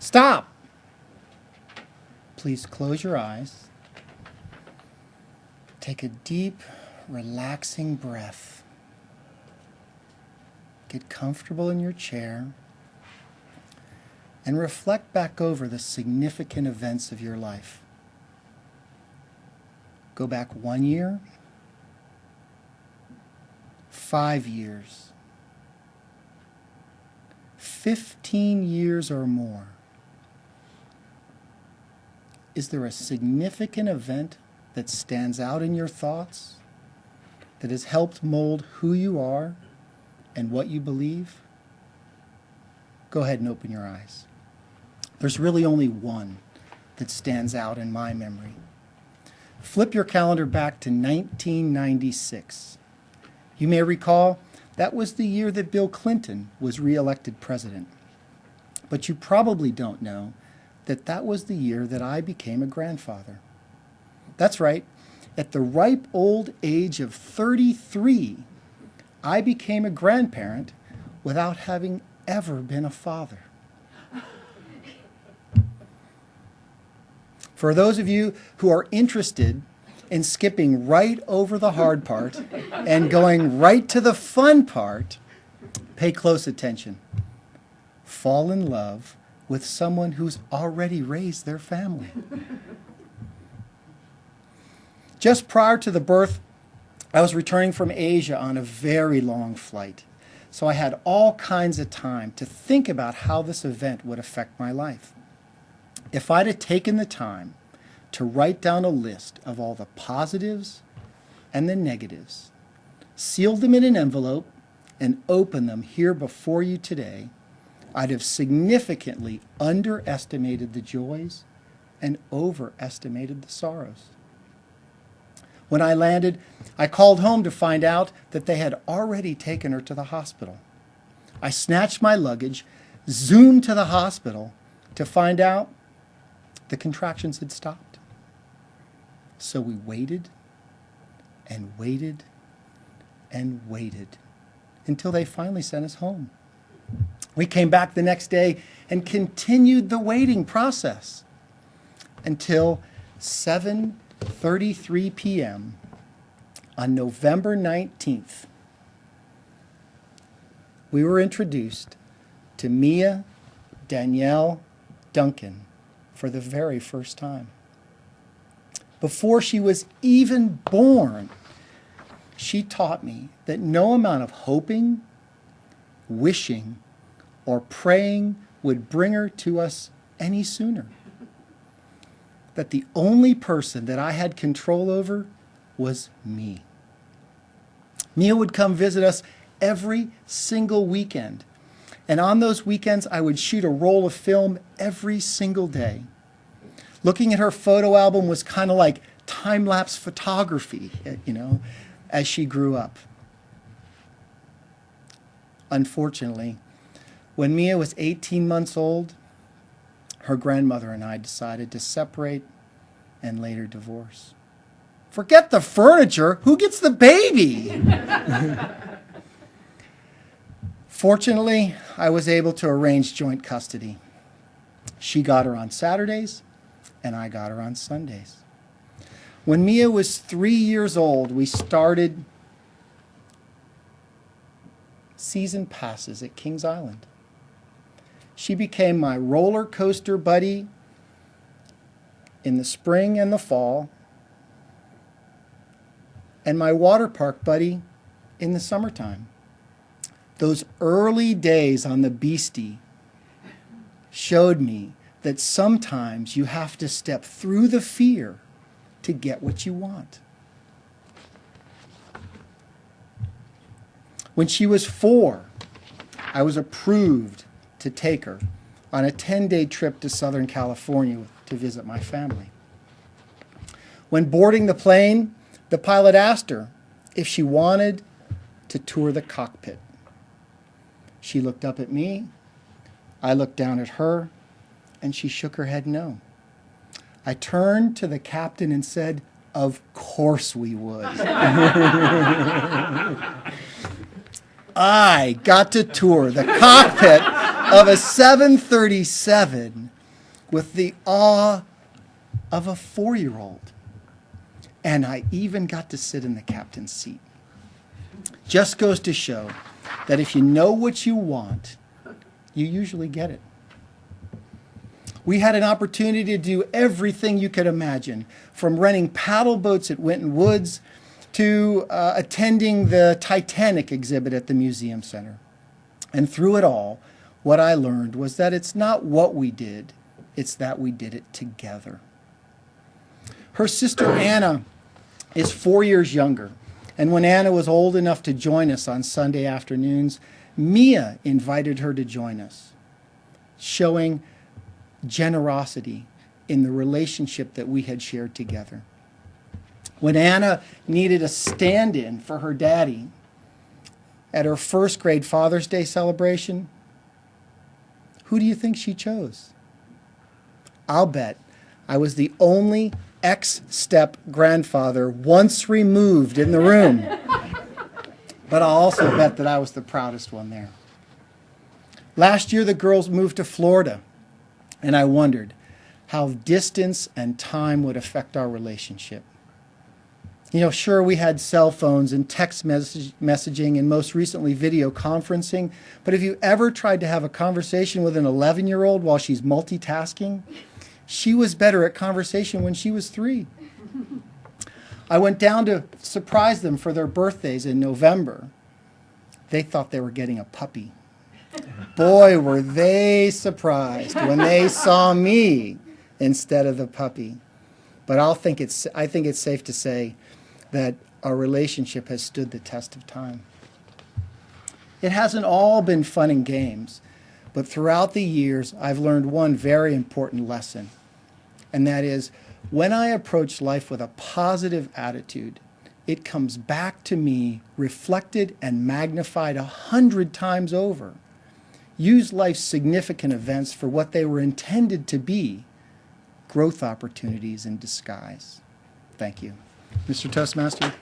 Stop. Please close your eyes. Take a deep, relaxing breath. Get comfortable in your chair and reflect back over the significant events of your life. Go back 1 year, 5 years, 15 years or more. Is there a significant event that stands out in your thoughts that has helped mold who you are and what you believe? Go ahead and open your eyes. There's really only one that stands out in my memory. Flip your calendar back to 1996. You may recall that was the year that Bill Clinton was re-elected president. But you probably don't know that that was the year that I became a grandfather. That's right. At the ripe old age of 33, I became a grandparent without having ever been a father. For those of you who are interested in skipping right over the hard part and going right to the fun part, pay close attention. Fall in love with someone who's already raised their family. Just prior to the birth, I was returning from Asia on a very long flight. So I had all kinds of time to think about how this event would affect my life. If I'd have taken the time to write down a list of all the positives and the negatives, sealed them in an envelope, and opened them here before you today, I'd have significantly underestimated the joys and overestimated the sorrows. When I landed, I called home to find out that they had already taken her to the hospital. I snatched my luggage, zoomed to the hospital to find out the contractions had stopped. So we waited and waited and waited until they finally sent us home. We came back the next day and continued the waiting process until 7:33 p.m. on November 19th. We were introduced to Mia Danielle Duncan for the very first time. Before she was even born, she taught me that no amount of hoping, wishing, or praying would bring her to us any sooner. That the only person that I had control over was me. Mia would come visit us every single weekend. And on those weekends, I would shoot a roll of film every single day. Looking at her photo album was kind of like time-lapse photography, as she grew up. Unfortunately, when Mia was 18 months old, her grandmother and I decided to separate and later divorce. Forget the furniture, who gets the baby? Fortunately, I was able to arrange joint custody. She got her on Saturdays, and I got her on Sundays. When Mia was 3 years old, we started season passes at Kings Island. She became my roller coaster buddy in the spring and the fall, and my water park buddy in the summertime. Those early days on the Beastie showed me that sometimes you have to step through the fear to get what you want. When she was 4, I was approved to take her on a 10-day trip to Southern California to visit my family. When boarding the plane, the pilot asked her if she wanted to tour the cockpit. She looked up at me, I looked down at her, and she shook her head no. I turned to the captain and said, "Of course we would." I got to tour the cockpit of a 737 with the awe of a 4-year-old. And I even got to sit in the captain's seat. Just goes to show that if you know what you want, you usually get it. We had an opportunity to do everything you could imagine, from renting paddle boats at Winton Woods to attending the Titanic exhibit at the Museum Center. And through it all, what I learned was that it's not what we did, it's that we did it together. Her sister Anna is 4 years younger, and when Anna was old enough to join us on Sunday afternoons, Mia invited her to join us, showing generosity in the relationship that we had shared together. When Anna needed a stand-in for her daddy at her first grade Father's Day celebration, who do you think she chose? I'll bet I was the only ex-step grandfather once removed in the room. But I'll also bet that I was the proudest one there. Last year, the girls moved to Florida, and I wondered how distance and time would affect our relationship. You know, sure, we had cell phones and text messaging and most recently video conferencing, but have you ever tried to have a conversation with an 11-year-old while she's multitasking? She was better at conversation when she was 3. I went down to surprise them for their birthdays in November. They thought they were getting a puppy. Boy, were they surprised when they saw me instead of the puppy. But I think it's safe to say that our relationship has stood the test of time. It hasn't all been fun and games, but throughout the years, I've learned one very important lesson, and that is, when I approach life with a positive attitude, it comes back to me reflected and magnified 100 times over. Use life's significant events for what they were intended to be, growth opportunities in disguise. Thank you. Mr. Toastmaster.